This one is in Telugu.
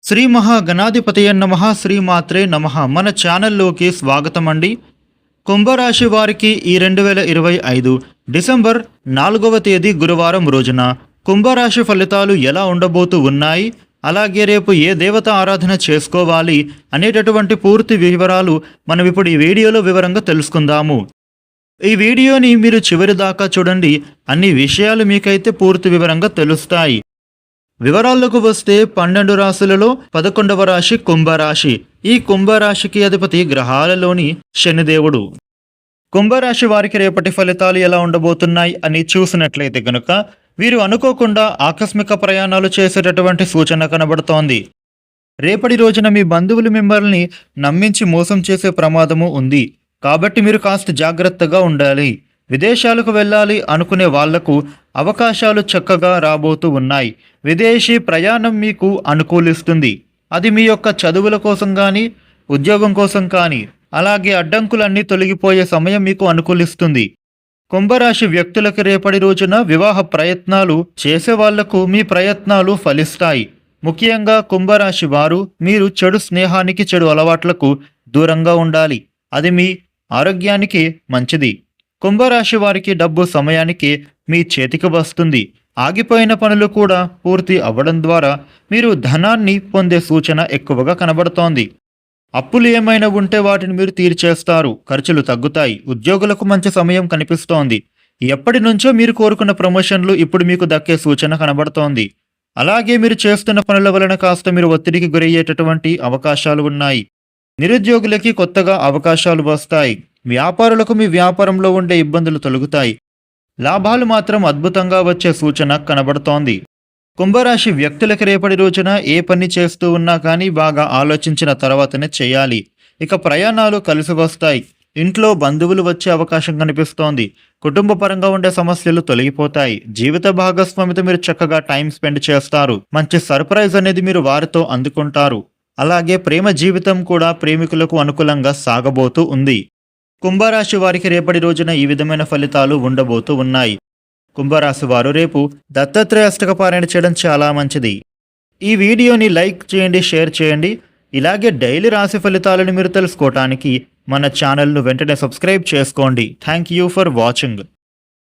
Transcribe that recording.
శ్రీ మహాగణాధిపతయ నమః శ్రీమాత్రే నమః. మన ఛానల్లోకి స్వాగతం అండి. కుంభరాశి వారికి ఈ 2025 డిసెంబర్ 4వ తేదీ గురువారం రోజున కుంభరాశి ఫలితాలు ఎలా ఉండబోతూ ఉన్నాయి, అలాగే రేపు ఏ దేవత ఆరాధన చేసుకోవాలి అనేటటువంటి పూర్తి వివరాలు మనం ఇప్పుడు ఈ వీడియోలో వివరంగా తెలుసుకుందాము. ఈ వీడియోని మీరు చివరి దాకా చూడండి, అన్ని విషయాలు మీకైతే పూర్తి వివరంగా తెలుస్తాయి. వివరాల్లోకి వస్తే 12 రాశులలో 11వ రాశి కుంభరాశి. ఈ కుంభరాశికి అధిపతి గ్రహాలలోని శనిదేవుడు. కుంభరాశి వారికి రేపటి ఫలితాలు ఎలా ఉండబోతున్నాయి అని చూసినట్లయితే గనుక వీరు అనుకోకుండా ఆకస్మిక ప్రయాణాలు చేసేటటువంటి సూచన కనబడుతోంది. రేపటి రోజున మీ బంధువులు మిమ్మల్ని నమ్మించి మోసం చేసే ప్రమాదము ఉంది, కాబట్టి మీరు కాస్త జాగ్రత్తగా ఉండాలి. విదేశాలకు వెళ్ళాలి అనుకునే వాళ్లకు అవకాశాలు చక్కగా రాబోతూ ఉన్నాయి. విదేశీ ప్రయాణం మీకు అనుకూలిస్తుంది. అది మీ యొక్క చదువుల కోసం కానీ, ఉద్యోగం కోసం కానీ, అలాగే అడ్డంకులన్నీ తొలగిపోయే సమయం మీకు అనుకూలిస్తుంది. కుంభరాశి వ్యక్తులకు రేపటి రోజున వివాహ ప్రయత్నాలు చేసే వాళ్లకు మీ ప్రయత్నాలు ఫలిస్తాయి. ముఖ్యంగా కుంభరాశి వారు మీరు చెడు స్నేహానికి, చెడు అలవాట్లకు దూరంగా ఉండాలి. అది మీ ఆరోగ్యానికి మంచిది. కుంభరాశి వారికి డబ్బు సమయానికి మీ చేతికి వస్తుంది. ఆగిపోయిన పనులు కూడా పూర్తి అవ్వడం ద్వారా మీరు ధనాన్ని పొందే సూచన ఎక్కువగా కనబడుతోంది. అప్పులు ఏమైనా ఉంటే వాటిని మీరు తీర్చేస్తారు. ఖర్చులు తగ్గుతాయి. ఉద్యోగులకు మంచి సమయం కనిపిస్తోంది. ఎప్పటి నుంచో మీరు కోరుకున్న ప్రమోషన్లు ఇప్పుడు మీకు దక్కే సూచన కనబడుతోంది. అలాగే మీరు చేస్తున్న పనుల వలన కాస్త మీరు ఒత్తిడికి గురయ్యేటటువంటి అవకాశాలు ఉన్నాయి. నిరుద్యోగులకి కొత్తగా అవకాశాలు వస్తాయి. వ్యాపారులకు మీ వ్యాపారంలో ఉండే ఇబ్బందులు తొలగుతాయి. లాభాలు మాత్రం అద్భుతంగా వచ్చే సూచన కనబడుతోంది. కుంభరాశి వ్యక్తులకి రేపటి రోజున ఏ పని చేస్తూ ఉన్నా కానీ బాగా ఆలోచించిన తర్వాతనే చేయాలి. ఇక ప్రయాణాలు కలిసి వస్తాయి. ఇంట్లో బంధువులు వచ్చే అవకాశం కనిపిస్తోంది. కుటుంబ పరంగా ఉండే సమస్యలు తొలగిపోతాయి. జీవిత భాగస్వామితో మీరు చక్కగా టైం స్పెండ్ చేస్తారు. మంచి సర్ప్రైజ్ అనేది మీరు వారితో అందుకుంటారు. అలాగే ప్రేమ జీవితం కూడా ప్రేమికులకు అనుకూలంగా సాగబోతూ ఉంది. కుంభరాశి వారికి రేపటి రోజున ఈ విధమైన ఫలితాలు ఉండబోతూ ఉన్నాయి. కుంభరాశి వారు రేపు దత్తాత్రేయ అష్టక పారాయణ చేయడం చాలా మంచిది. ఈ వీడియోని లైక్ చేయండి, షేర్ చేయండి. ఇలాగే డైలీ రాశి ఫలితాలను మీరు తెలుసుకోవటానికి మన ఛానల్ను వెంటనే సబ్స్క్రైబ్ చేసుకోండి. Thank you for watching.